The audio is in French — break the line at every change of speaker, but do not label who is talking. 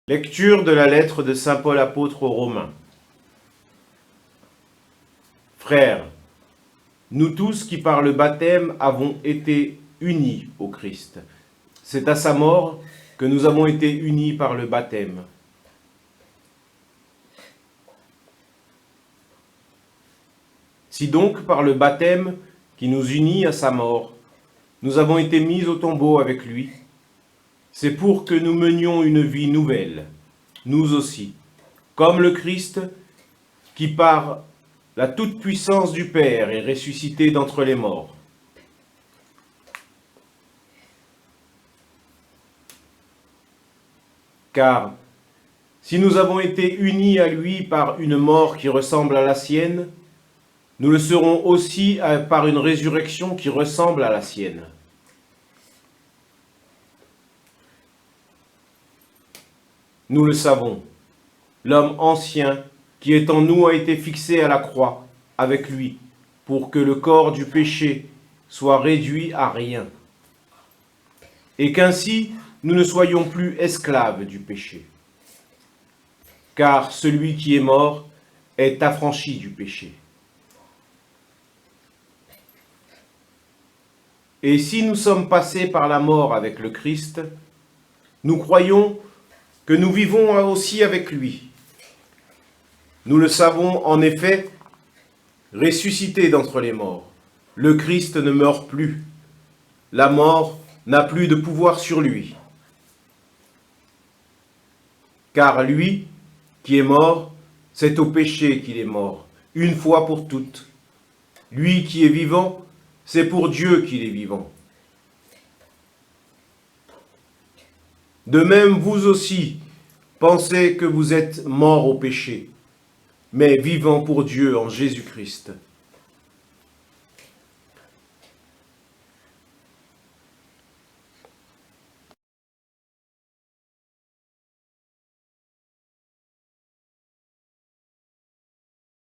Lecture de la lettre de saint Paul apôtre aux Romains. Frères, nous tous qui par le baptême avons été unis au Christ. C'est à sa mort que nous avons été unis par le baptême. Si donc par le baptême qui nous unit à sa mort, nous avons été mis au tombeau avec lui, c'est pour que nous menions une vie nouvelle, nous aussi, comme le Christ qui par la toute-puissance du Père est ressuscité d'entre les morts. Car si nous avons été unis à lui par une mort qui ressemble à la sienne, nous le serons aussi par une résurrection qui ressemble à la sienne. Nous le savons, l'homme ancien qui est en nous a été fixé à la croix avec lui, pour que le corps du péché soit réduit à rien, et qu'ainsi nous ne soyons plus esclaves du péché. Car celui qui est mort est affranchi du péché. Et si nous sommes passés par la mort avec le Christ, nous croyons que nous vivons aussi avec lui. Nous le savons en effet, ressuscité d'entre les morts. Le Christ ne meurt plus. La mort n'a plus de pouvoir sur lui. Car lui qui est mort, c'est au péché qu'il est mort, une fois pour toutes. Lui qui est vivant, c'est pour Dieu qu'il est vivant. De même, vous aussi, pensez que vous êtes morts au péché, mais vivants pour Dieu en Jésus-Christ.